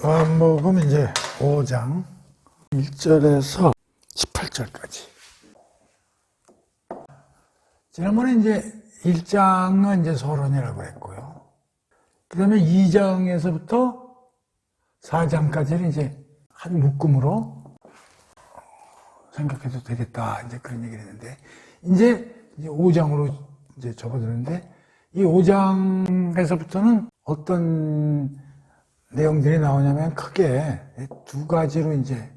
요한복음 이제 5장 1절에서 18절까지. 지난번에 이제 1장은 이제 서론이라고 했고요. 그 다음에 2장에서부터 4장까지는 이제 한 묶음으로 생각해도 되겠다. 이제 그런 얘기를 했는데, 이제 5장으로 이제 접어드는데, 이 5장에서부터는 어떤 내용들이 나오냐면 크게 두 가지로 이제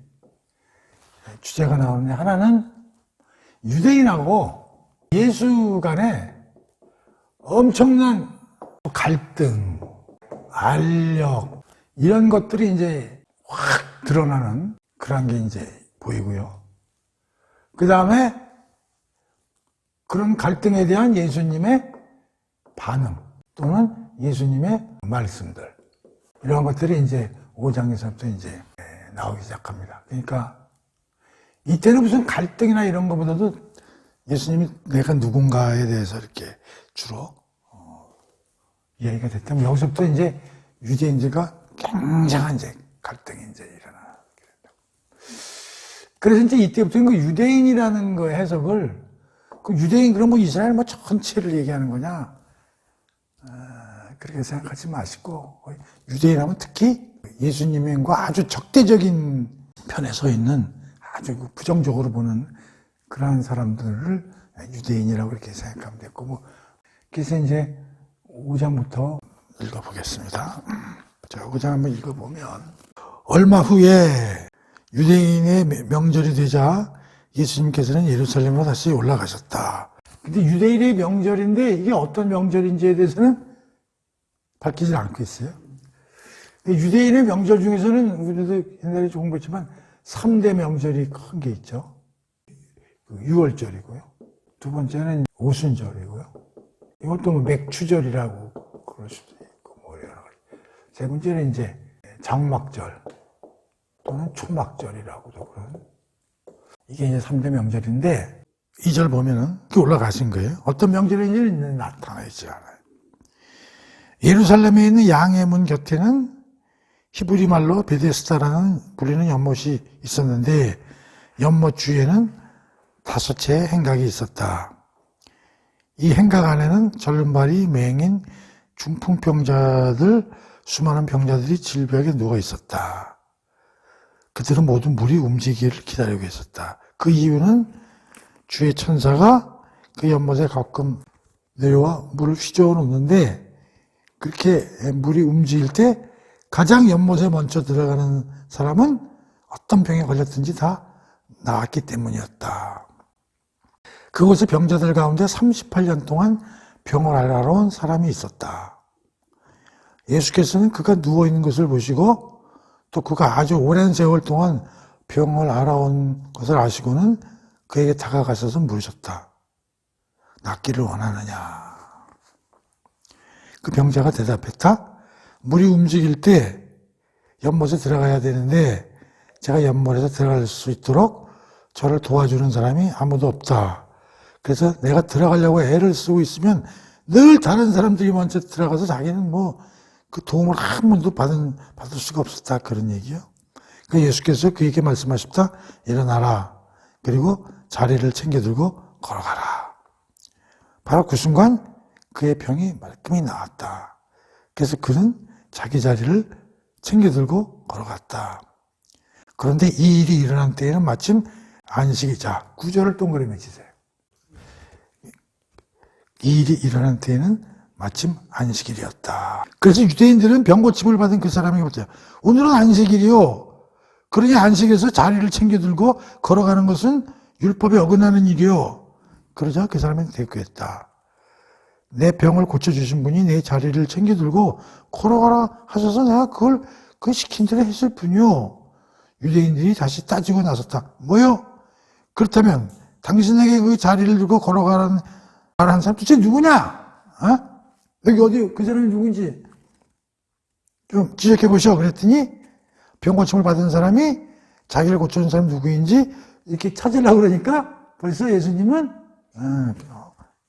주제가 나오는데, 하나는 유대인하고 예수 간에 엄청난 갈등, 알력, 이런 것들이 이제 확 드러나는 그런 게 이제 보이고요. 그 다음에 그런 갈등에 대한 예수님의 반응 또는 예수님의 말씀들, 이런 것들이 이제 5장에서부터 이제 나오기 시작합니다. 그러니까 이때는 무슨 갈등이나 이런 것보다도 예수님이 내가 누군가에 대해서 이렇게 주로 이야기가 됐다면, 여기서부터 이제 유대인들과 굉장한 이제 갈등이 이제 일어나. 그래서 이제 이때부터는 그 유대인이라는 거 해석을, 그 유대인 그럼 뭐 이스라엘 뭐 전체를 얘기하는 거냐, 그렇게 생각하지 마시고, 유대인하면 특히 예수님과 아주 적대적인 편에 서 있는, 아주 부정적으로 보는 그러한 사람들을 유대인이라고 이렇게 생각하면 됐고, 뭐 그래서 이제 5장부터 읽어보겠습니다. 자, 5장 한번 읽어보면, 얼마 후에 유대인의 명절이 되자 예수님께서는 예루살렘으로 다시 올라가셨다. 근데 유대인의 명절인데 이게 어떤 명절인지에 대해서는 밝히지 않고 있어요. 유대인의 명절 중에서는 우리도 옛날에 조금 봤지만 3대 명절이 큰 게 있죠. 6월절이고요. 두 번째는 오순절이고요. 이것도 뭐 맥추절이라고 그럴 수도 있고, 뭐 여러 가지. 세 번째는 이제 장막절 또는 초막절이라고도 그런. 이게 이제 3대 명절인데, 2절 보면은 올라가신 거예요. 어떤 명절인지는 나타나 있지 않아요. 예루살렘에 있는 양의 문 곁에는 히브리 말로 베데스다라는 불리는 연못이 있었는데, 연못 주위에는 5채의 행각이 있었다. 이 행각 안에는 절름발이 맹인 중풍병자들, 수많은 병자들이 질벽에 누워 있었다. 그들은 모두 물이 움직이기를 기다리고 있었다. 그 이유는 주의 천사가 그 연못에 가끔 내려와 물을 휘저어 놓는데, 그렇게 물이 움직일 때 가장 연못에 먼저 들어가는 사람은 어떤 병에 걸렸든지 다 나았기 때문이었다. 그곳에 병자들 가운데 38년 동안 병을 앓아 온 사람이 있었다. 예수께서는 그가 누워있는 것을 보시고, 또 그가 아주 오랜 세월 동안 병을 앓아온 것을 아시고는 그에게 다가가셔서 물으셨다. 낫기를 원하느냐? 그 병자가 대답했다. 물이 움직일 때 연못에 들어가야 되는데 제가 연못에서 들어갈 수 있도록 저를 도와주는 사람이 아무도 없다. 그래서 내가 들어가려고 애를 쓰고 있으면 늘 다른 사람들이 먼저 들어가서 자기는 뭐 그 도움을 한 번도 받을 수가 없었다. 그런 얘기요. 그 예수께서 그에게 말씀하셨다. 일어나라. 그리고 자리를 챙겨 들고 걸어가라. 바로 그 순간 그의 병이 말끔히 나았다. 그래서 그는 자기 자리를 챙겨 들고 걸어갔다. 그런데 이 일이 일어난 때에는 마침 안식이자, 9절을 동그라미 치세요. 이 일이 일어난 때에는 마침 안식일이었다. 그래서 유대인들은 병고침을 받은 그 사람이 보자. 오늘은 안식일이요. 그러니 안식에서 자리를 챙겨 들고 걸어가는 것은 율법에 어긋나는 일이요. 그러자 그 사람이 대꾸했다. 내 병을 고쳐주신 분이 내 자리를 챙겨 들고 걸어가라 하셔서 내가 그걸 시킨 대로 했을 뿐이요. 유대인들이 다시 따지고 나섰다. 뭐요? 그렇다면 당신에게 그 자리를 들고 걸어가라는 사람 도대체 누구냐? 어? 여기 어디 그 사람이 누군지 좀 지적해 보셔. 그랬더니 병 고침을 받은 사람이 자기를 고쳐준 사람 누구인지 이렇게 찾으려고 그러니까 벌써 예수님은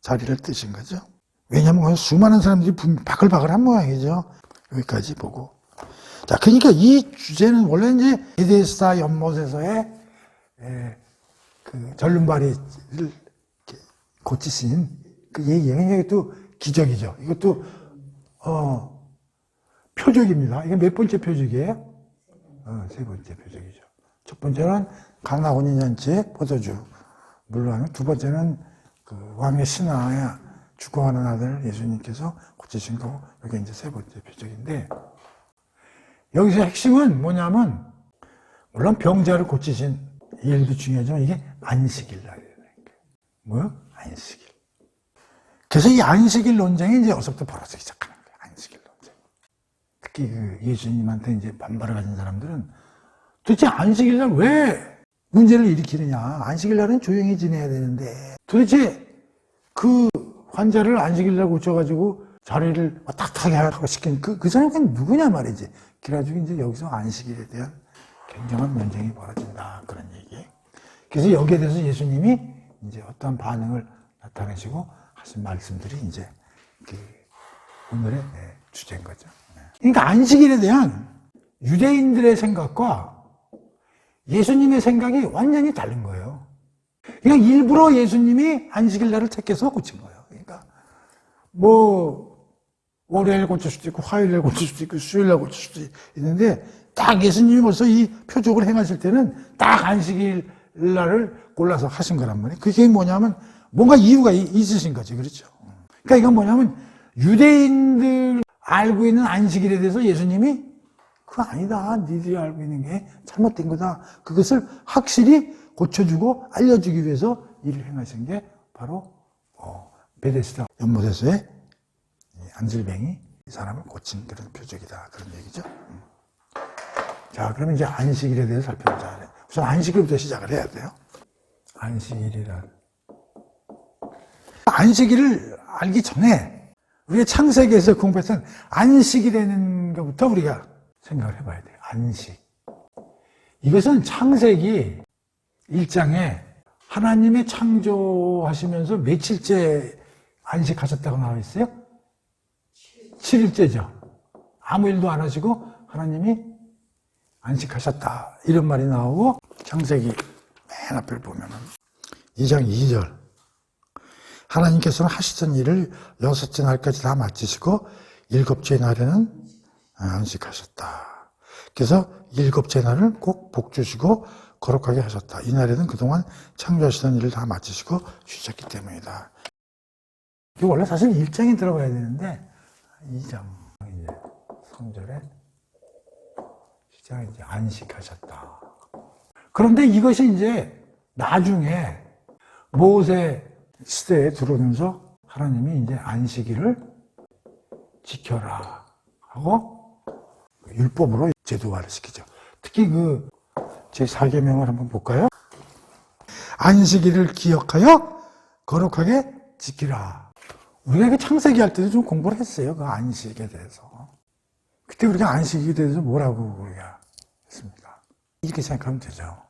자리를 뜨신 거죠. 왜냐하면 수많은 사람들이 바글바글한 모양이죠. 여기까지 보고. 자, 그러니까 이 주제는 원래 이제 베데스다 연못에서의 그 절름발이를 고치신 그 얘기가 이것도 기적이죠. 이것도 표적입니다. 이게 몇 번째 표적이에요? 세 번째 표적이죠. 첫 번째는 가나 혼인잔치의 포도주 물로 두 번째는 그 왕의 신하야 죽어가는 아들 예수님께서 고치신 거고, 여기 이제 세 번째 표적인데, 여기서 핵심은 뭐냐면, 물론 병자를 고치신 일도 중요하지만 이게 안식일 날이에요. 뭐요? 안식일. 그래서 이 안식일 논쟁이 이제 어서부터 벌어지기 시작하는 거예요. 안식일 논쟁. 특히 그 예수님한테 이제 반발을 가진 사람들은 도대체 안식일 날 왜 문제를 일으키느냐. 안식일 날은 조용히 지내야 되는데 도대체 그 환자를 안식일 날 고쳐가지고 자리를 탁탁하게 하라고 시킨 그 사람이 누구냐 말이지. 그래가지고 이제 여기서 안식일에 대한 굉장한 논쟁이 벌어진다. 그런 얘기. 그래서 여기에 대해서 예수님이 이제 어떠한 반응을 나타내시고 하신 말씀들이 이제 그 오늘의 주제인 거죠. 그러니까 안식일에 대한 유대인들의 생각과 예수님의 생각이 완전히 다른 거예요. 그러니까 일부러 예수님이 안식일 날을 택해서 고친 거예요. 그러니까 뭐 월요일 고칠 수도 있고 화요일에 고칠 수도 있고 수요일에 고칠 수도 있는데 딱 예수님이 벌써 이 표적을 행하실 때는 딱 안식일 날을 골라서 하신 거란 말이에요. 그게 뭐냐면 뭔가 이유가 있으신 거지. 그렇죠? 그러니까 이건 뭐냐면 유대인들 알고 있는 안식일에 대해서 예수님이 그거 아니다. 니들이 알고 있는 게 잘못된 거다. 그것을 확실히 고쳐주고 알려주기 위해서 일을 행하신 게 바로 베데스다 연못에서의 안질뱅이 이 사람을 고친 그런 표적이다. 그런 얘기죠. 자, 그러면 이제 안식일에 대해서 살펴보자. 우선 안식일부터 시작을 해야 돼요. 안식일이란. 안식일을 알기 전에 우리가 창세기에서 공부했던 안식이라는 것부터 우리가 생각을 해봐야 돼요. 안식. 이것은 창세기 1장에 하나님의 창조하시면서 며칠째 안식하셨다고 나와 있어요? 7일째죠. 아무 일도 안 하시고 하나님이 안식하셨다. 이런 말이 나오고 창세기 맨 앞을 보면은 2장 2절. 하나님께서는 하시던 일을 6째 날까지 다 마치시고 7째 날에는 안식하셨다. 그래서 7째 날은 꼭 복 주시고 거룩하게 하셨다. 이 날에는 그동안 창조하시던 일을 다 마치시고 쉬셨기 때문이다. 이게 원래 사실 1장에 들어가야 되는데 2장 이제 3절에 시작 이제 안식하셨다. 그런데 이것이 이제 나중에 모세 시대에 들어오면서 하나님이 이제 안식일을 지켜라 하고 율법으로 제도화를 시키죠. 특히 그 제4계명을 한번 볼까요? 안식일을 기억하여 거룩하게 지키라. 우리가 그 창세기 할 때도 좀 공부를 했어요. 그 안식에 대해서. 그때 우리가 안식에 대해서 뭐라고 우리가 했습니까? 이렇게 생각하면 되죠.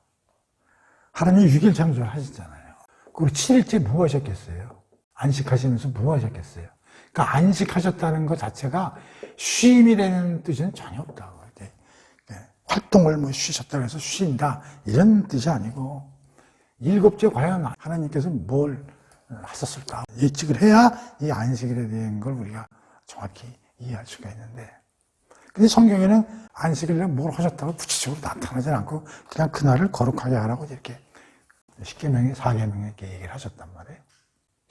하나님이 6일 창조를 하셨잖아요. 그리고 7일째 뭐 하셨겠어요? 안식하시면서 뭐 하셨겠어요? 그러니까 안식하셨다는 것 자체가 쉼이라는 뜻은 전혀 없다고. 활동을 뭐 쉬셨다고 해서 쉰다. 이런 뜻이 아니고, 7째 과연 하나님께서 뭘 하셨을까? 예측을 해야 이 안식일에 대한 걸 우리가 정확히 이해할 수가 있는데, 근데 성경에는 안식일에 뭘 하셨다고 구체적으로 나타나지 않고, 그냥 그날을 거룩하게 하라고 이렇게 10계명에 4계명에 이렇게 얘기를 하셨단 말이에요.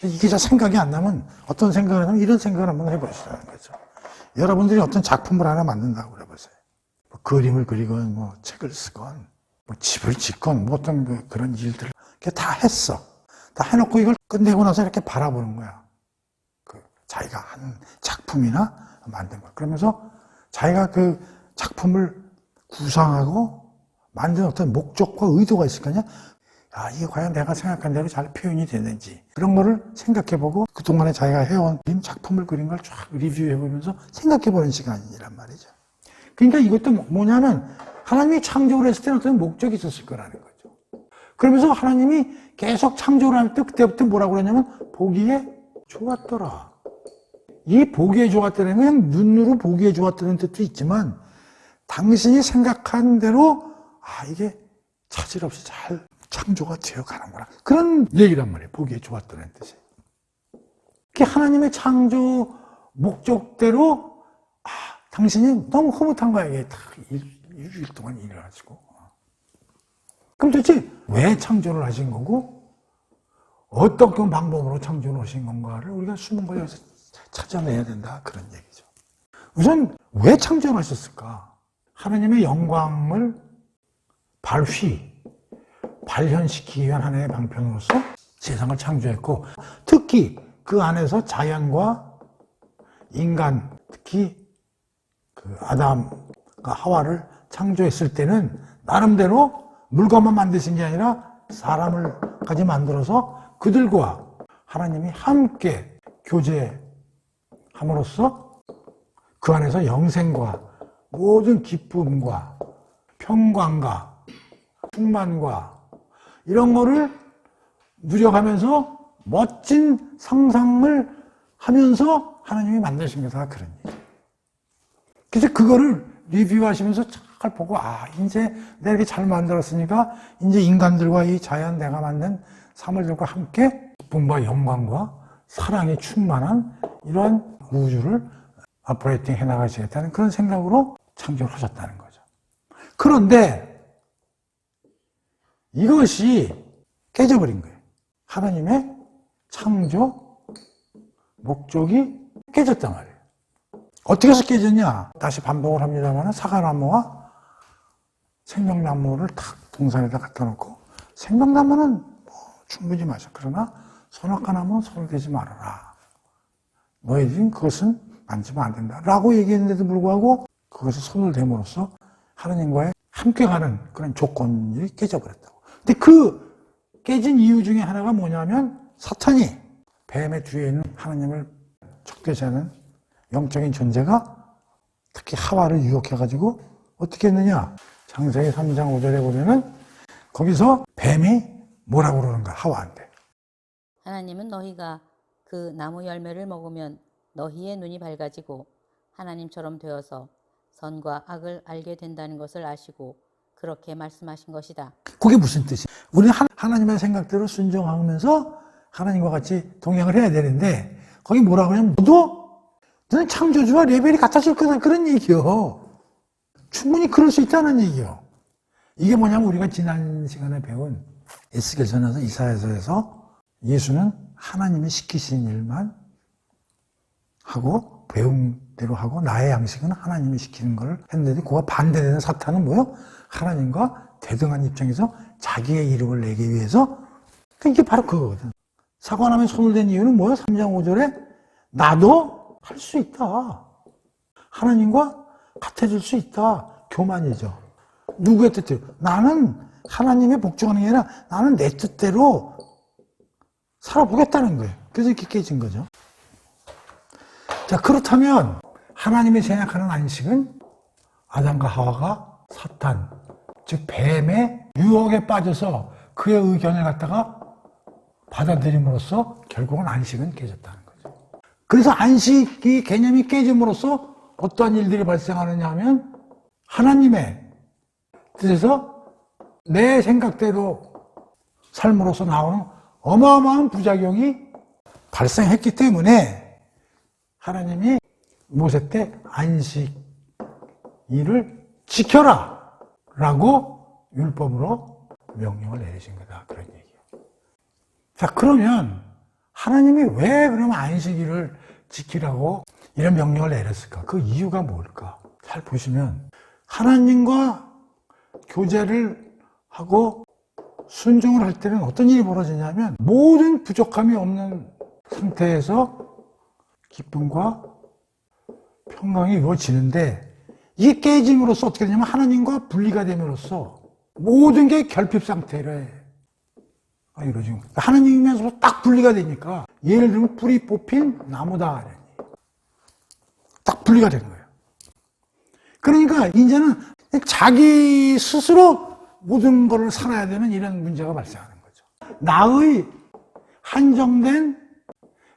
이게 잘 생각이 안 나면 어떤 생각을 하면 이런 생각을 한번 해보시라는 거죠. 여러분들이 어떤 작품을 하나 만든다고 그래보세요. 뭐 그림을 그리건 뭐 책을 쓰건 뭐 집을 짓건 뭐 어떤 그런 일들을 다 했어. 다 해놓고 이걸 끝내고 나서 이렇게 바라보는 거야. 그 자기가 한 작품이나 만든 거. 그러면서 자기가 그 작품을 구상하고 만든 어떤 목적과 의도가 있을 거 아니야? 아, 이게 과연 내가 생각한 대로 잘 표현이 되는지 그런 거를 생각해보고 그동안에 자기가 해온 작품을 그린 걸 쫙 리뷰해보면서 생각해보는 시간이란 말이죠. 그러니까 이것도 뭐냐면 하나님이 창조를 했을 때는 어떤 목적이 있었을 거라는 거죠. 그러면서 하나님이 계속 창조를 할 때 그때부터 뭐라고 그러냐면 보기에 좋았더라. 이 보기에 좋았다는 건 그냥 눈으로 보기에 좋았다는 뜻도 있지만 당신이 생각한 대로 이게 차질 없이 잘 창조가 되어 가는구나. 그런 얘기란 말이에요. 보기에 좋았다는 뜻이. 그게 하나님의 창조 목적대로 당신이 너무 흐뭇한 거야. 이게 다 일주일 동안 일을 하시고. 그럼 도대체 왜 창조를 하신 거고 어떤 방법으로 창조를 하신 건가를 우리가 숨은 걸 여기서 찾아내야 된다. 그런 얘기죠. 우선 왜 창조를 하셨을까? 하나님의 영광을 발현시키기 위한 하나님의 방편으로서 세상을 창조했고, 특히 그 안에서 자연과 인간, 특히 그 아담과 하와를 창조했을 때는 나름대로 물건만 만드신 게 아니라 사람을까지 만들어서 그들과 하나님이 함께 교제함으로써 그 안에서 영생과 모든 기쁨과 평강과 충만과 이런 거를 누려가면서 멋진 상상을 하면서 하나님이 만드신 거다. 그런 얘기. 그래서 그거를 리뷰하시면서 잘 보고 이제 내가 이렇게 잘 만들었으니까 이제 인간들과 이 자연 내가 만든 사물들과 함께 기쁨과 영광과 사랑이 충만한 이러한 우주를 오퍼레이팅 해나가시겠다는 그런 생각으로 창조를 하셨다는 거죠. 그런데 이것이 깨져버린 거예요. 하나님의 창조 목적이 깨졌단 말이에요. 어떻게 해서 깨졌냐? 다시 반복을 합니다만 사과나무와 생명나무를 탁 동산에다 갖다 놓고 생명나무는 충분히 마셔. 그러나 선악과나무는 손을 대지 말아라. 너희들은 그것은 만지면 안 된다. 라고 얘기했는데도 불구하고 그것에 손을 댐으로써 하나님과의 함께 가는 그런 조건이 깨져버렸다고. 근데 그 깨진 이유 중에 하나가 뭐냐면 사탄이 뱀의 뒤에 있는 하나님을 척대시하는 영적인 존재가 특히 하와를 유혹해가지고 어떻게 했느냐. 창세기 3장 5절에 보면은 거기서 뱀이 뭐라고 그러는가 하와한테. 하나님은 너희가 그 나무 열매를 먹으면 너희의 눈이 밝아지고 하나님처럼 되어서 선과 악을 알게 된다는 것을 아시고 그렇게 말씀하신 것이다. 그게 무슨 뜻이야? 우리는 하나님의 생각대로 순종하면서 하나님과 같이 동행을 해야 되는데 거기 뭐라고 하냐면 너는 창조주와 레벨이 같아질 거다. 그런 얘기요. 충분히 그럴 수 있다는 얘기요. 이게 뭐냐면 우리가 지난 시간에 배운 에스겔서에서 이사야서에서 예수는 하나님이 시키신 일만 하고 배운 대로 하고 나의 양식은 하나님이 시키는 걸 했는데 그와 반대되는 사탄은 뭐요? 하나님과 대등한 입장에서 자기의 이름을 내기 위해서 이게 바로 그거거든. 사과나무에 손을 댄 이유는 뭐요? 3장 5절에 나도 할 수 있다. 하나님과 같아질 수 있다. 교만이죠. 누구의 뜻대로? 나는 하나님의 복종하는 게 아니라 나는 내 뜻대로 살아보겠다는 거예요. 그래서 이렇게 깨진 거죠. 자, 그렇다면 하나님이 생각하는 안식은 아담과 하와가 사탄, 즉 뱀의 유혹에 빠져서 그의 의견을 갖다가 받아들임으로써 결국은 안식은 깨졌다는 거죠. 그래서 안식이 개념이 깨짐으로써 어떠한 일들이 발생하느냐 하면 하나님의 뜻에서 내 생각대로 삶으로서 나오는 어마어마한 부작용이 발생했기 때문에 하나님이 모세 때 안식일을 지켜라 라고 율법으로 명령을 내리신 거다. 그런 얘기예요. 자, 그러면 하나님이 왜 그러면 안식일을 지키라고 이런 명령을 내렸을까? 그 이유가 뭘까? 잘 보시면 하나님과 교제를 하고 순종을 할 때는 어떤 일이 벌어지냐면 모든 부족함이 없는 상태에서 기쁨과 평강이 이루어지는데 이게 깨짐으로써 어떻게 되냐면 하나님과 분리가 됨으로써 모든 게 결핍 상태로 이루어지는 거예요. 하나님이면서 딱 분리가 되니까 예를 들면 뿌리 뽑힌 나무다. 딱 분리가 된 거예요. 그러니까 이제는 자기 스스로 모든 것을 살아야 되는 이런 문제가 발생하는 거죠. 나의 한정된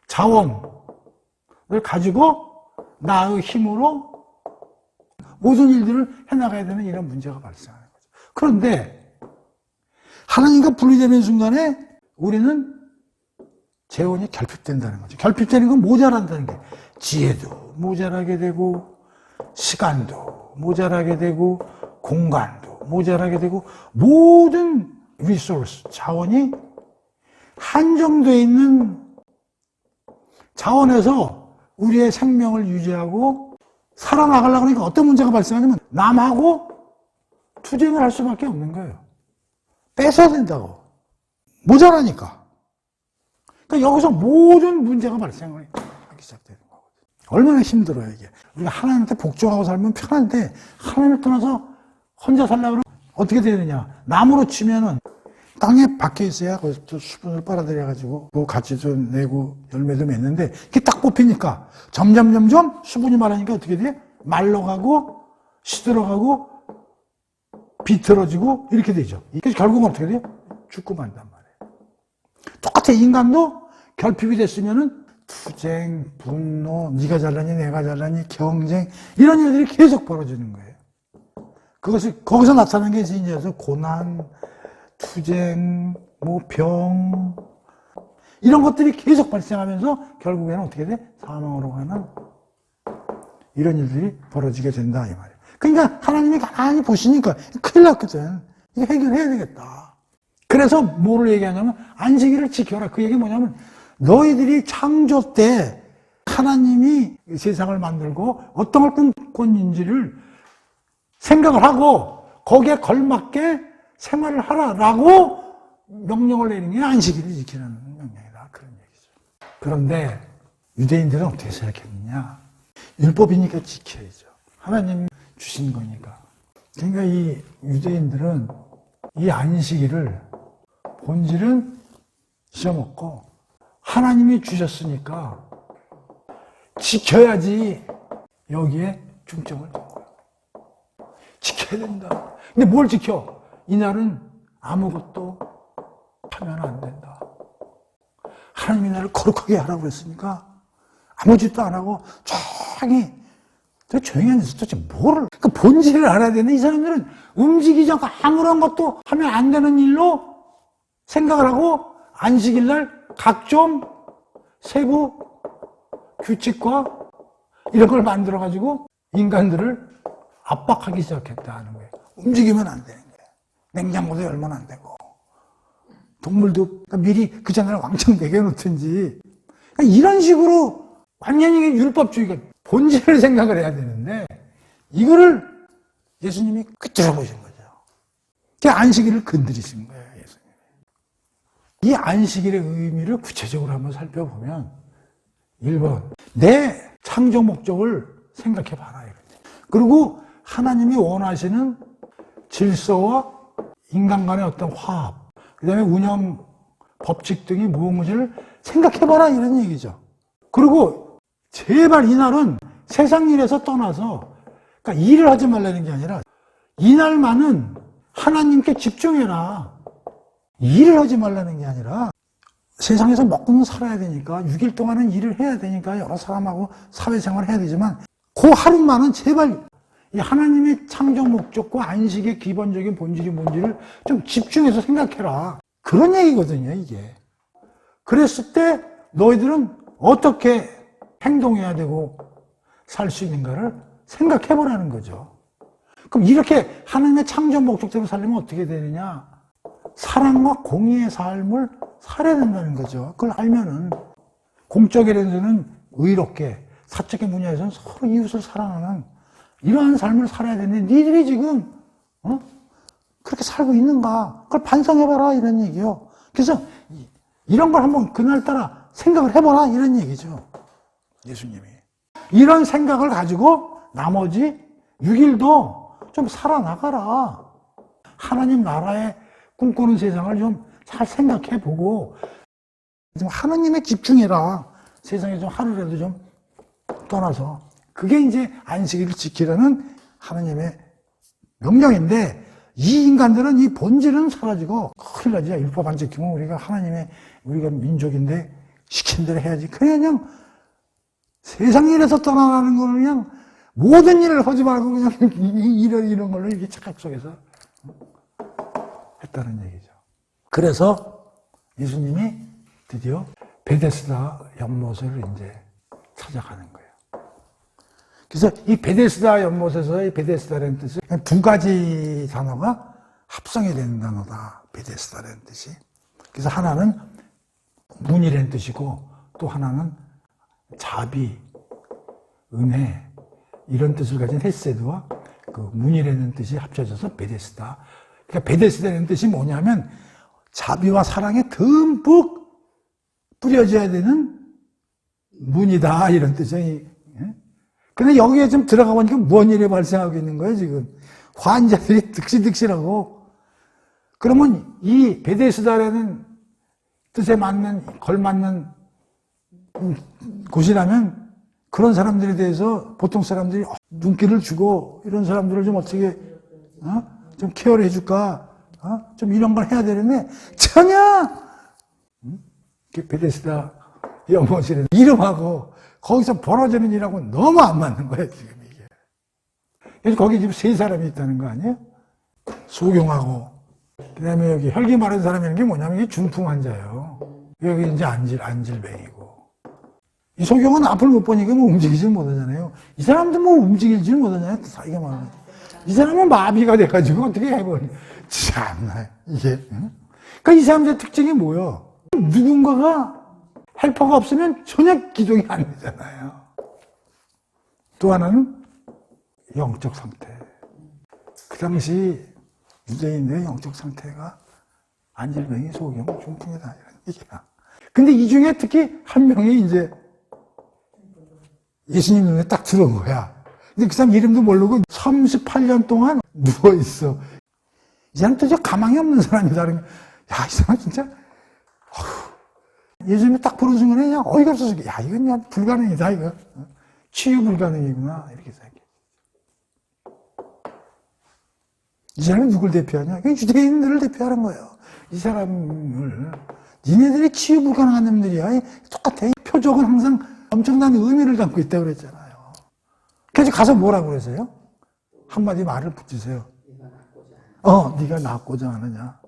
자원을 가지고 나의 힘으로 모든 일들을 해나가야 되는 이런 문제가 발생하는 거죠. 그런데 하나님과 분리되는 순간에 우리는 재원이 결핍된다는 거죠. 결핍되는 건 모자란다는 게 지혜도 모자라게 되고 시간도 모자라게 되고 공간도 모자라게 되고 모든 리소스, 자원이 한정되어 있는 자원에서 우리의 생명을 유지하고 살아나가려고 하니까 어떤 문제가 발생하냐면 남하고 투쟁을 할 수밖에 없는 거예요. 뺏어야 된다고. 모자라니까. 그러니까 여기서 모든 문제가 발생하기 시작되는 거거든요. 얼마나 힘들어요, 이게. 우리가 하나님한테 복종하고 살면 편한데 하나님을 떠나서 혼자 살려고 그러면 어떻게 되느냐. 나무로 치면은 땅에 박혀 있어야 거기서 수분을 빨아들여가지고 그 가지도 내고 열매도 맺는데 이게 딱 뽑히니까 점점 수분이 많으니까 어떻게 돼? 말라가고 시들어가고 비틀어지고 이렇게 되죠. 그래서 결국은 어떻게 돼요? 죽고 만단 말이에요. 똑같아. 인간도 결핍이 됐으면은 투쟁, 분노, 네가 잘나니 내가 잘나니 경쟁 이런 일들이 계속 벌어지는 거예요. 그것이 거기서 나타나는 게 이제 고난, 투쟁, 뭐 병 이런 것들이 계속 발생하면서 결국에는 어떻게 돼? 사망으로 가는 이런 일들이 벌어지게 된다 이 말이에요. 그러니까 하나님이 가만히 보시니까 큰일 났거든. 이거 해결해야 되겠다. 그래서 뭐를 얘기하냐면 안식일을 지켜라. 그 얘기 뭐냐면 너희들이 창조 때 하나님이 세상을 만들고 어떤 걸 꿈꿨는지를 생각을 하고 거기에 걸맞게 생활을 하라라고 명령을 내리는 게 안식일을 지키는 명령이다. 그런 얘기죠. 그런데 유대인들은 어떻게 생각했느냐. 율법이니까 지켜야죠. 하나님 주신 거니까. 그러니까 이 유대인들은 이 안식일을 본질은 잊어먹고 하나님이 주셨으니까 지켜야지 여기에 중점을 둔 거예요. 지켜야 된다. 근데 뭘 지켜? 이날은 아무것도 하면 안 된다. 하나님이 나를 거룩하게 하라고 했으니까 아무 짓도 안 하고 조용히 앉아서 도대체 뭐를, 그 본질을 알아야 되는데 이 사람들은 움직이지 않고 아무런 것도 하면 안 되는 일로 생각을 하고 안식일날 각종 세부 규칙과 이런 걸 만들어가지고 인간들을 압박하기 시작했다는 거예요. 움직이면 안 되는 거예요. 냉장고도 열면 안 되고 동물도 미리 그 전날 왕창 먹여놓든지 이런 식으로 완전히 율법주의가 본질을 생각을 해야 되는데 이거를 예수님이 꿰뚫어 보신 거죠. 그 안식일을 건드리신 거예요. 예수님이. 이 안식일의 의미를 구체적으로 한번 살펴보면 1번 내 창조 목적을 생각해봐라. 그리고 하나님이 원하시는 질서와 인간 간의 어떤 화합, 그 다음에 운영 법칙 등이 무엇인지를 생각해봐라 이런 얘기죠. 그리고 제발 이날은 세상 일에서 떠나서 그러니까 일을 하지 말라는 게 아니라 이날만은 하나님께 집중해라. 일을 하지 말라는 게 아니라 세상에서 먹고는 살아야 되니까 6일 동안은 일을 해야 되니까 여러 사람하고 사회생활을 해야 되지만 그 하루만은 제발 이 하나님의 창조 목적과 안식의 기본적인 본질이 뭔지를 좀 집중해서 생각해라. 그런 얘기거든요, 이게. 그랬을 때 너희들은 어떻게 행동해야 되고 살 수 있는가를 생각해보라는 거죠. 그럼 이렇게 하나님의 창조 목적대로 살려면 어떻게 되느냐? 사랑과 공의의 삶을 살아야 된다는 거죠. 그걸 알면은 공적에 대해서는 의롭게, 사적인 분야에서는 서로 이웃을 사랑하는 이러한 삶을 살아야 되는데 니들이 지금 그렇게 살고 있는가? 그걸 반성해봐라 이런 얘기요. 그래서 이런 걸 한번 그날따라 생각을 해봐라 이런 얘기죠. 예수님이. 이런 생각을 가지고 나머지 6일도 좀 살아나가라. 하나님 나라의 꿈꾸는 세상을 좀 잘 생각해보고 좀 하나님에 집중해라. 세상에 좀 하루라도 좀 떠나서. 그게 이제 안식일을 지키라는 하나님의 명령인데 이 인간들은 이 본질은 사라지고 큰일 나지. 율법 안 지키면 우리가 민족인데 시킨 대로 해야지. 그냥 세상 일에서 떠나가는 거는 그냥 모든 일을 하지 말고 그냥 이런 걸로 이렇게 착각 속에서 했다는 얘기죠. 그래서 예수님이 드디어 베데스다 연못을 이제 찾아가는 거예요. 그래서 이 베데스다 연못에서의 베데스다라는 뜻은 두 가지 단어가 합성이 되는 단어다. 베데스다라는 뜻이. 그래서 하나는 문이라는 뜻이고 또 하나는 자비, 은혜 이런 뜻을 가진 헤세드와 그 문이라는 뜻이 합쳐져서 베데스다. 그러니까 베데스다라는 뜻이 뭐냐면 자비와 사랑에 듬뿍 뿌려져야 되는 문이다 이런 뜻이에요. 근데 여기에 좀 들어가 보니까 뭔 일이 발생하고 있는 거예요 지금. 환자들이 득실득실하고. 그러면 이 베데스다라는 뜻에 맞는 걸맞는 곳이라면 그런 사람들에 대해서 보통 사람들이 눈길을 주고 이런 사람들을 좀 어떻게 좀 케어를 해줄까, 좀 이런 걸 해야 되는데 전혀 베데스다 연못이라는 이름하고 거기서 벌어지는 일하고 너무 안 맞는 거예요 지금 이게. 그래서 거기 지금 세 사람이 있다는 거 아니에요? 소경하고 그다음에 여기 혈기 마른 사람이라는 게 뭐냐면 이게 중풍 환자예요. 여기 이제 안질뱅이고. 이 소경은 앞을 못 보니까 뭐 움직이질 못하잖아요. 이 사람도 뭐 움직이질 못하잖아요. 사이가 많아. 이 사람은 마비가 돼가지고 어떻게 해버려. 참나, 이게. 응? 그러니까 이 사람들의 특징이 뭐예요? 누군가가 헬퍼가 없으면 전혀 기동이 안 되잖아요. 또 하나는 영적 상태. 그 당시 유대인들의 영적 상태가 안질병이 소경, 중풍이다. 이런 얘기야. 근데 이 중에 특히 한 명이 이제 예수님 눈에 딱 들어온 거야. 근데 그 사람 이름도 모르고 38년 동안 누워있어. 이 사람 진짜 가망이 없는 사람이다. 야, 이 사람 진짜, 예수님이 딱 보는 순간에 그냥 어이가 없어서, 야, 이건 그냥 불가능이다, 이거. 치유 불가능이구나. 이렇게 생각해. 이 사람이 누굴 대표하냐? 그냥 유대인들을 대표하는 거예요. 이 사람을. 니네들이 치유 불가능한 놈들이야. 똑같아. 표적은 항상 엄청난 의미를 담고 있다고 그랬잖아요. 그래서 가서 뭐라고 그러세요? 한마디 말을 붙이세요. 네가 낫고자 하느냐?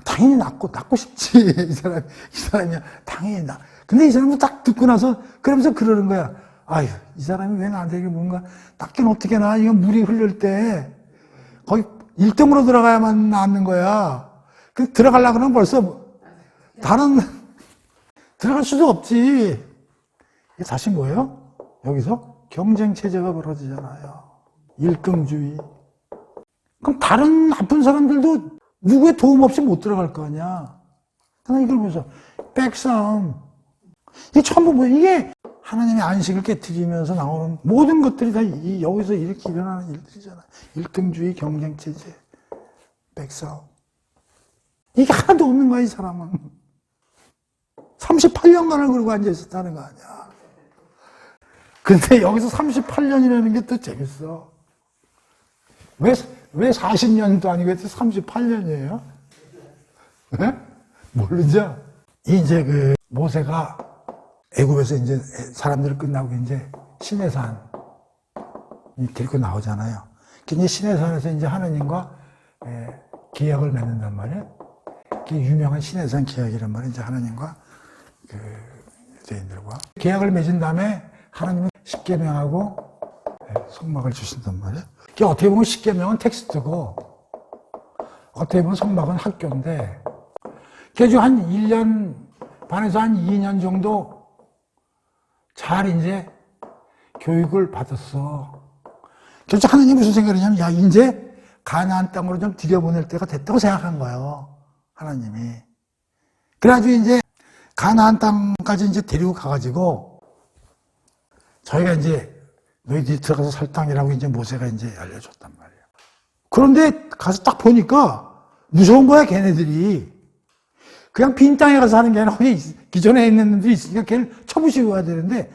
당연히 낫고 싶지. 이 사람이 당연히 나. 근데 이 사람도 딱 듣고 나서 그러면서 그러는 거야. 아유, 이 사람이 왜 나한테 뭔가 낫긴 어떻게 나? 이건 물이 흐를 때 거의 1등으로 들어가야만 낫는 거야. 그 들어가려고 그러면 벌써 다른 들어갈 수도 없지. 이게 다시 뭐예요? 여기서 경쟁 체제가 벌어지잖아요. 1등주의. 그럼 다른 아픈 사람들도 누구의 도움 없이 못 들어갈 거 아니야. 그러나 이걸 보면서 백싸움. 이게 전부 뭐예요? 이게 하나님의 안식을 깨트리면서 나오는 모든 것들이 다 여기서 이렇게 일어나는 일들이잖아. 1등주의, 경쟁 체제, 백싸움. 이게 하나도 없는 거야, 이 사람은. 38년간을 그러고 앉아 있었다는 거 아니야. 근데 여기서 38년이라는 게 또 재밌어. 왜 40년도 아니고 왜 38년이에요? 네? 모르죠? 이제 그 모세가 애굽에서 이제 사람들을 끝나고 이제 시내산 데리고 나오잖아요. 이제 시내산에서 이제 하느님과 계약을 맺는단 말이에요. 그게 유명한 시내산 계약이란 말이에요. 이제 하느님과 그 유대인들과 계약을 맺은 다음에 하나님은 십계명하고 성막을 주신단 말이에요. 그게 어떻게 보면 십계명은 텍스트고 어떻게 보면 성막은 학교인데 그래서 한 1년 반에서 한 2년 정도 잘 이제 교육을 받았어. 그래서 하나님이 무슨 생각을 했냐면 야 이제 가나안 땅으로 좀 들여보낼 때가 됐다고 생각한 거예요. 하나님이. 그래가지고 이제 가나안 땅까지 이제 데리고 가가지고 저희가 이제 너희들이 들어가서 살 땅이라고 이제 모세가 이제 알려줬단 말이에요. 그런데 가서 딱 보니까 무서운 거야, 걔네들이. 그냥 빈 땅에 가서 사는 게 아니라 거기 기존에 있는 놈들이 있으니까 걔를 쳐부시고 가야 되는데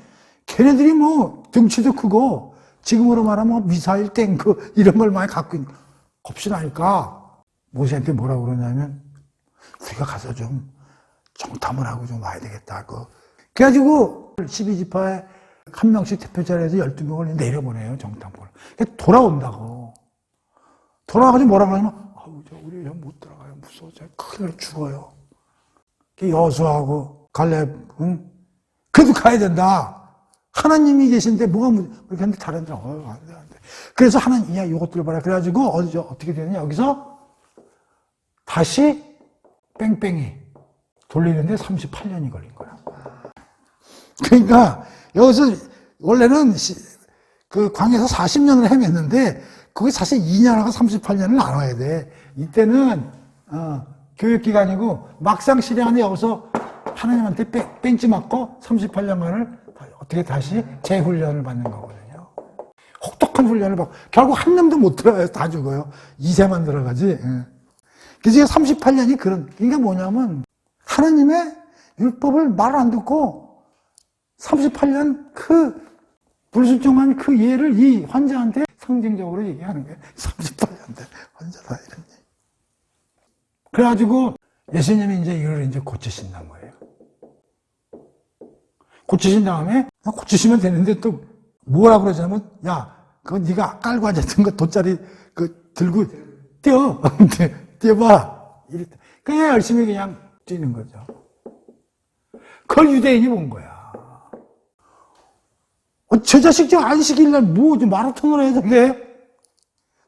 걔네들이 뭐 등치도 크고 지금으로 말하면 뭐 미사일, 탱크 이런 걸 많이 갖고 있는 겁시나니까 모세한테 뭐라고 그러냐면 우리가 가서 좀 정탐을 하고 좀 와야 되겠다. 그래가지고 12지파의 한 명씩 대표 자리에서 12명을 내려보내요, 정탐꾼을. 돌아온다고. 돌아가지고 뭐라고 하냐면, 우리 못 들어가요. 무서워. 큰일 나요. 죽어요. 여수하고 갈렙은 그래도 가야 된다. 하나님이 계신데 뭐가 그렇게 하는데 다른 사람 안 돼. 그래서 하나님, 야, 이것들 봐라. 그래가지고 어떻게 되느냐. 여기서 다시 뺑뺑이 돌리는데 38년이 걸린 거야. 그러니까 여기서 원래는 그 광에서 40년을 헤맸는데 그게 사실 2년하고 38년을 나눠야 돼. 이때는 교육기간이고 막상 실행하는데 여기서 하나님한테 벤치 맞고 38년간을 어떻게 다시 재훈련을 받는 거거든요. 혹독한 훈련을 받고 결국 한 놈도 못 들어가요. 다 죽어요. 2세만 들어가지. 그래서 38년이 그러니까 뭐냐면 하나님의 율법을 말 안 듣고 38년 불순종한 그 예를 이 환자한테 상징적으로 얘기하는 거예요. 38년 된 환자다 이런 얘기. 그래가지고 예수님이 이걸 고치신다는 거예요. 고치신 다음에 고치시면 되는데 또 뭐라 그러자면 야 그거 네가 깔고 앉았던 거 돗자리 들고 뛰어봐. 그냥 열심히 그냥 뛰는 거죠. 그걸 유대인이 본 거야. 저 자식 저 안식일날 마라톤을 해야 되게?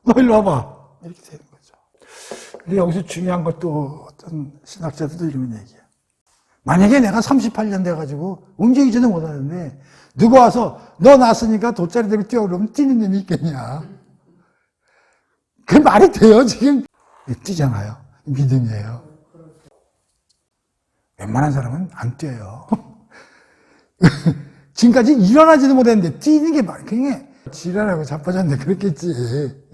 너 일로 와봐. 이렇게 되는 거죠. 근데 여기서 중요한 것도 어떤 신학자들도 이런 얘기야. 만약에 내가 38년 돼가지고 움직이지도 못하는데 누가 와서 너 났으니까 돗자리 들고 뛰어 그러면 뛰는 놈이 있겠냐. 그게 말이 돼요 지금. 뛰잖아요. 믿음이에요. 웬만한 사람은 안 뛰어요. 지금까지 일어나지도 못했는데 뛰는 게 그게 지랄하고 자빠졌네 그랬겠지.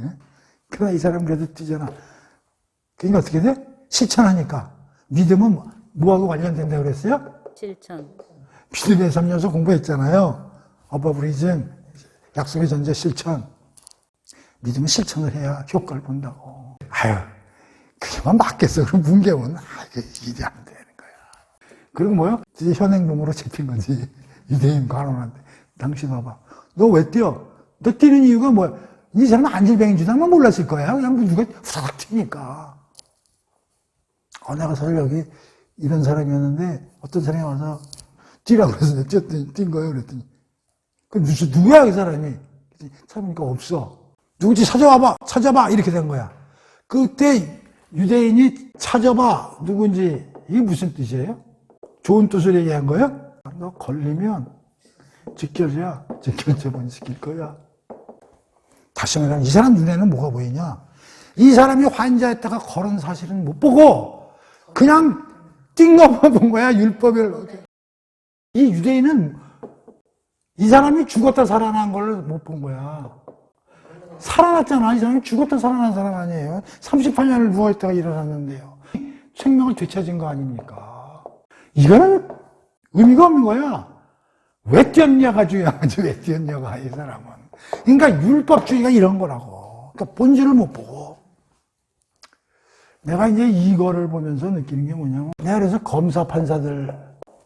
그러나 이 사람은 그래도 뛰잖아. 그러니까 어떻게 돼? 실천하니까. 믿음은 뭐하고 관련된다고 그랬어요? 실천. 믿음의 3년서 공부했잖아요. Above Reason, 약속의 전제 실천. 믿음은 실천을 해야 효과를 본다고. 아유, 그게만 맞겠어. 그럼 문개원. 이게 안 되는 거야. 그리고 뭐요? 이제 현행범으로 잡힌 거지. 유대인 관원한테. 당신 봐봐. 너 왜 뛰어? 너 뛰는 이유가 뭐야? 이 사람은 안질병인 줄 아마 몰랐을 거야. 그냥 누가 후다닥 튀니까. 내가 사실 여기 이런 사람이었는데 어떤 사람이 와서 뛰라고 그래서 뛴 거예요. 그랬더니. 누구야, 그 사람이? 찾아보니까 없어. 누구지? 찾아봐. 이렇게 된 거야. 그때 유대인이 찾아봐. 누군지. 이게 무슨 뜻이에요? 좋은 뜻을 얘기한 거예요? 너 걸리면 직결제본 시킬 거야. 다시 말하면 이 사람 눈에는 뭐가 보이냐? 이 사람이 환자였다가 걸은 사실은 못 보고 그냥 뛴 것만 본 거야. 율법을. 이 유대인은 이 사람이 죽었다 살아난 걸 못 본 거야. 살아났잖아. 이 사람이 죽었다 살아난 사람 아니에요. 38년을 누워있다가 일어났는데요. 생명을 되찾은 거 아닙니까? 이거는 의미가 없는 거야. 왜 뛰었냐가 중요하지. 왜 뛰었냐가 이 사람은. 그러니까 율법주의가 이런 거라고. 그러니까 본질을 못 보고. 내가 이제 이거를 보면서 느끼는 게 뭐냐면 내가 그래서 검사 판사들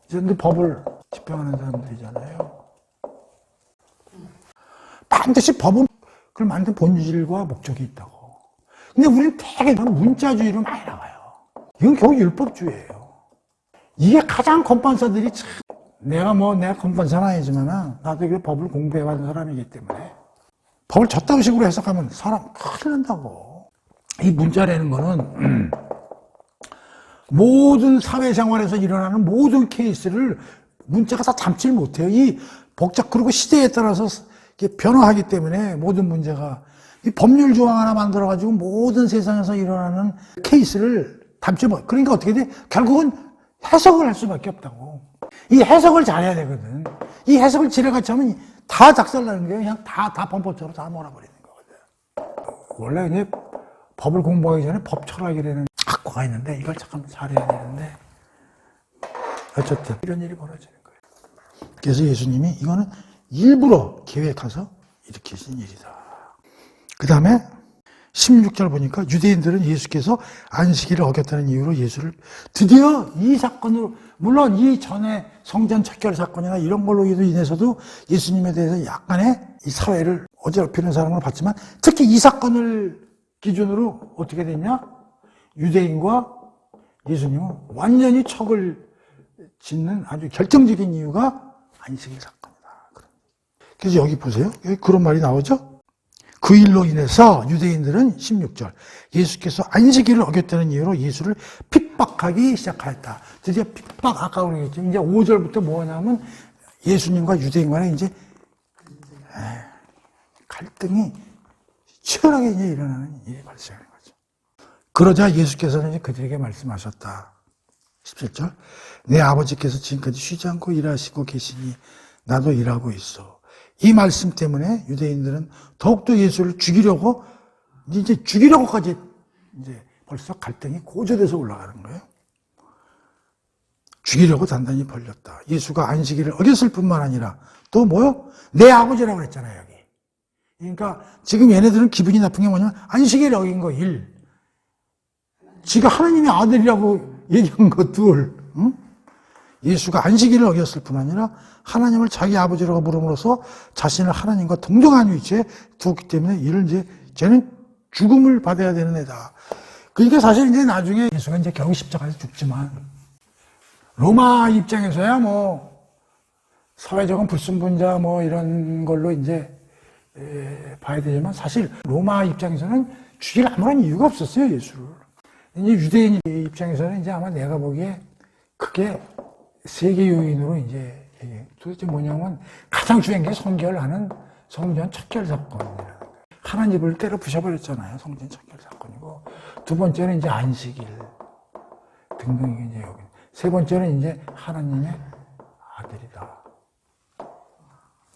이제 법을 집행하는 사람들이잖아요. 반드시 법은 그걸 만든 본질과 목적이 있다고. 근데 우리는 되게 문자주의로 많이 나가요. 이건 겨우 율법주의예요. 이게 가장 검판사들이 참 내가 검판사는 아니지만 나도 그 법을 공부해봤던 사람이기 때문에 법을 저따위 식으로 해석하면 사람 큰일 난다고. 이 문자라는 거는 모든 사회생활에서 일어나는 모든 케이스를 문자가 다 담질 못해요. 이 그리고 시대에 따라서 변화하기 때문에 모든 문제가 이 법률 조항 하나 만들어가지고 모든 세상에서 일어나는 케이스를 담지 못. 그러니까 어떻게 돼? 결국은 해석을 할 수밖에 없다고. 이 해석을 잘해야 되거든. 이 해석을 지레같이 하면 다 작살나는 거예요. 그냥 다 범법적으로 다 몰아버리는 거거든. 원래 이제 법을 공부하기 전에 법 철학이라는 학과가 있는데 이걸 잠깐 잘해야 되는데 어쨌든 이런 일이 벌어지는 거예요. 그래서 예수님이 이거는 일부러 계획해서 일으키신 일이다. 그 다음에 16절 보니까 유대인들은 예수께서 안식일을 어겼다는 이유로 예수를 드디어 이 사건으로, 물론 이 전에 성전 척결 사건이나 이런 걸로 인해서도 예수님에 대해서 약간의 이 사회를 어지럽히는 사람을 봤지만 특히 이 사건을 기준으로 어떻게 됐냐? 유대인과 예수님은 완전히 척을 짓는 아주 결정적인 이유가 안식일 사건이다. 그래서 여기 보세요. 여기 그런 말이 나오죠? 그 일로 인해서 유대인들은 16절 예수께서 안식일을 어겼다는 이유로 예수를 핍박하기 시작하였다. 드디어 핍박, 아까 그랬죠. 이제 5절부터 뭐냐면 예수님과 유대인 간에 이제 갈등이 치열하게 이제 일어나는 일이 발생하는 거죠. 그러자 예수께서는 이제 그들에게 말씀하셨다. 17절 내 아버지께서 지금까지 쉬지 않고 일하시고 계시니 나도 일하고 있어. 이 말씀 때문에 유대인들은 더욱더 예수를 죽이려고 이제 죽이려고까지 이제 벌써 갈등이 고조돼서 올라가는 거예요. 죽이려고 단단히 벌렸다. 예수가 안식일을 어겼을 뿐만 아니라 또 뭐요? 내 아버지라고 그랬잖아요, 여기. 그러니까 지금 얘네들은 기분이 나쁜 게 뭐냐면 안식일을 어긴 거 1. 지가 하나님의 아들이라고 얘기한 거 2. 응? 예수가 안식일을 어겼을 뿐 아니라 하나님을 자기 아버지라고 부름으로써 자신을 하나님과 동등한 위치에 두었기 때문에 이를 이제 쟤는 죽음을 받아야 되는 애다. 그러니까 사실 이제 나중에 예수가 이제 겨우 십자가에서 죽지만 로마 입장에서야 뭐 사회적인 불순분자 뭐 이런 걸로 이제 봐야 되지만 사실 로마 입장에서는 죽일 아무런 이유가 없었어요, 예수를. 이제 유대인 입장에서는 이제 아마 내가 보기에 그게 세계 요인으로 이제 도대체 뭐냐면 가장 중요한 게 성결하는 성전 척결 사건이에요. 하나님을 때려 부셔버렸잖아요. 성전 척결 사건이고. 두 번째는 이제 안식일 등등이 이제 여기. 세 번째는 이제 하나님의 아들이다.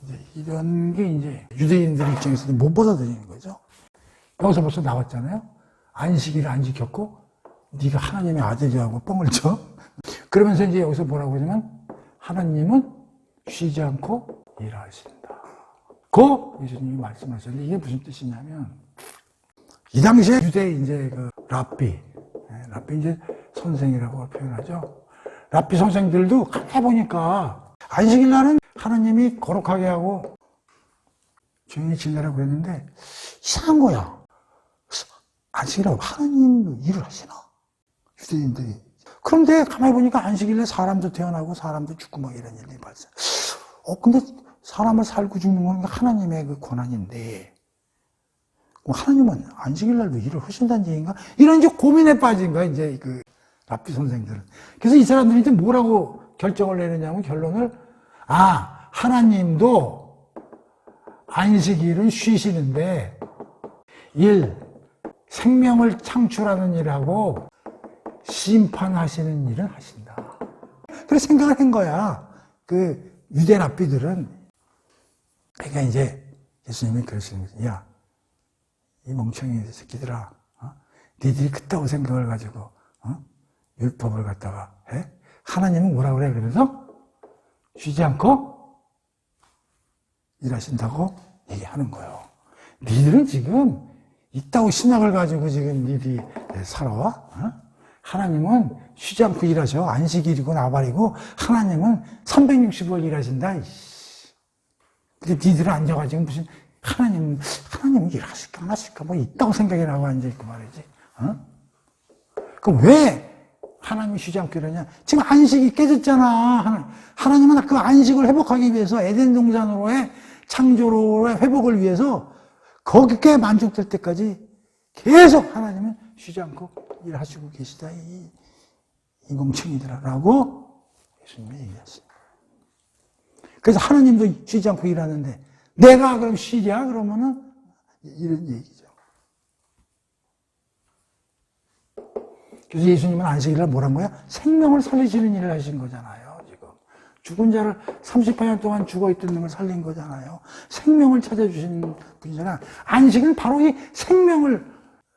이제 이런 게 이제 유대인들 입장에서는 못 받아들이는 거죠. 여기서 벌써 나왔잖아요. 안식일을 안 지켰고 네가 하나님의 아들이라고 뻥을 쳐. 그러면서 이제 여기서 뭐라고 하냐면 하나님은 쉬지 않고 일하신다. 고 예수님이 말씀하셨는데 이게 무슨 뜻이냐면 이 당시에 유대 이제 그 랍비 이제 선생이라고 표현하죠. 랍비 선생들도 가만히 보니까 안식일 날은 하나님이 거룩하게 하고 조용히 지내라고 그랬는데 이상한 거야. 안식일하고 하나님 일을 하시나? 유대인들이. 그런데 가만히 보니까 안식일에 사람도 태어나고 사람도 죽고 막 이런 일이 발생. 근데 사람을 살고 죽는 건 하나님의 그 권한인데, 하나님은 안식일 날도 일을 하신다는 얘기인가? 이런 이제 고민에 빠진 거야, 이제 그 랍비 선생들은. 그래서 이 사람들이 이제 뭐라고 결정을 내느냐면 결론을, 하나님도 안식일은 쉬시는데, 생명을 창출하는 일하고 심판하시는 일은 하신다. 그래서 생각을 한 거야. 그 유대 랍비들은. 그러니까 이제 예수님이 그러시는 거지. 야, 이 멍청이 새끼들아, 니들이 그따구 생각을 가지고 율법을 갖다가 해? 하나님은 뭐라 그래? 그래서 쉬지 않고 일하신다고 얘기하는 거예요. 니들은 지금 이따구 신학을 가지고 지금 니들이 살아와? 하나님은 쉬지 않고 일하셔. 안식일이고 나발이고 하나님은 365일 일하신다. 근데 니들은 앉아가지고 무슨 하나님은 일하실까 안 하실까 뭐 있다고 생각이 나고 앉아있고 말이지. 그럼 왜 하나님이 쉬지 않고 이러냐? 지금 안식이 깨졌잖아. 하나님은 그 안식을 회복하기 위해서 에덴 동산으로의 창조로의 회복을 위해서 거기에 만족될 때까지 계속 하나님은 쉬지 않고 일하시고 계시다. 이 멍청이들아라고 예수님이 얘기했습니다. 그래서 하나님도 쉬지 않고 일하는데 내가 그럼 쉬랴? 그러면은 이런 얘기죠. 그래서 예수님은 안식일날 뭐란 거야? 생명을 살리시는 일을 하신 거잖아요. 지금 죽은 자를 38년 동안 죽어있던 놈을 살린 거잖아요. 생명을 찾아주신 분이잖아. 안식은 바로 이 생명을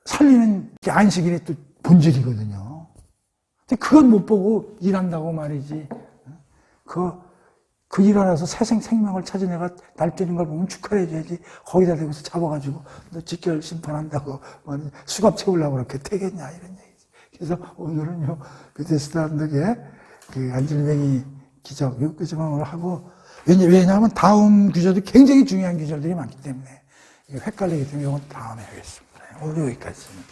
살리는 게 안식일의 또 본질이거든요. 근데 그건 못 보고 일한다고 말이지. 그 일 알아서 생명을 찾은 애가 날뛰는 걸 보면 축하를 해줘야지. 거기다 대고서 잡아가지고 너 직결 심판한다고 뭐 수갑 채우려고 그렇게 태겠냐 이런 얘기지. 그래서 오늘은요 베데스다 언덕에 그 안질뱅이 기적 그 증언을 하고 왜냐하면 다음 규절도 굉장히 중요한 규절들이 많기 때문에 헷갈리기 때문에 이건 다음에 하겠습니다. 오늘 여기까지입니다.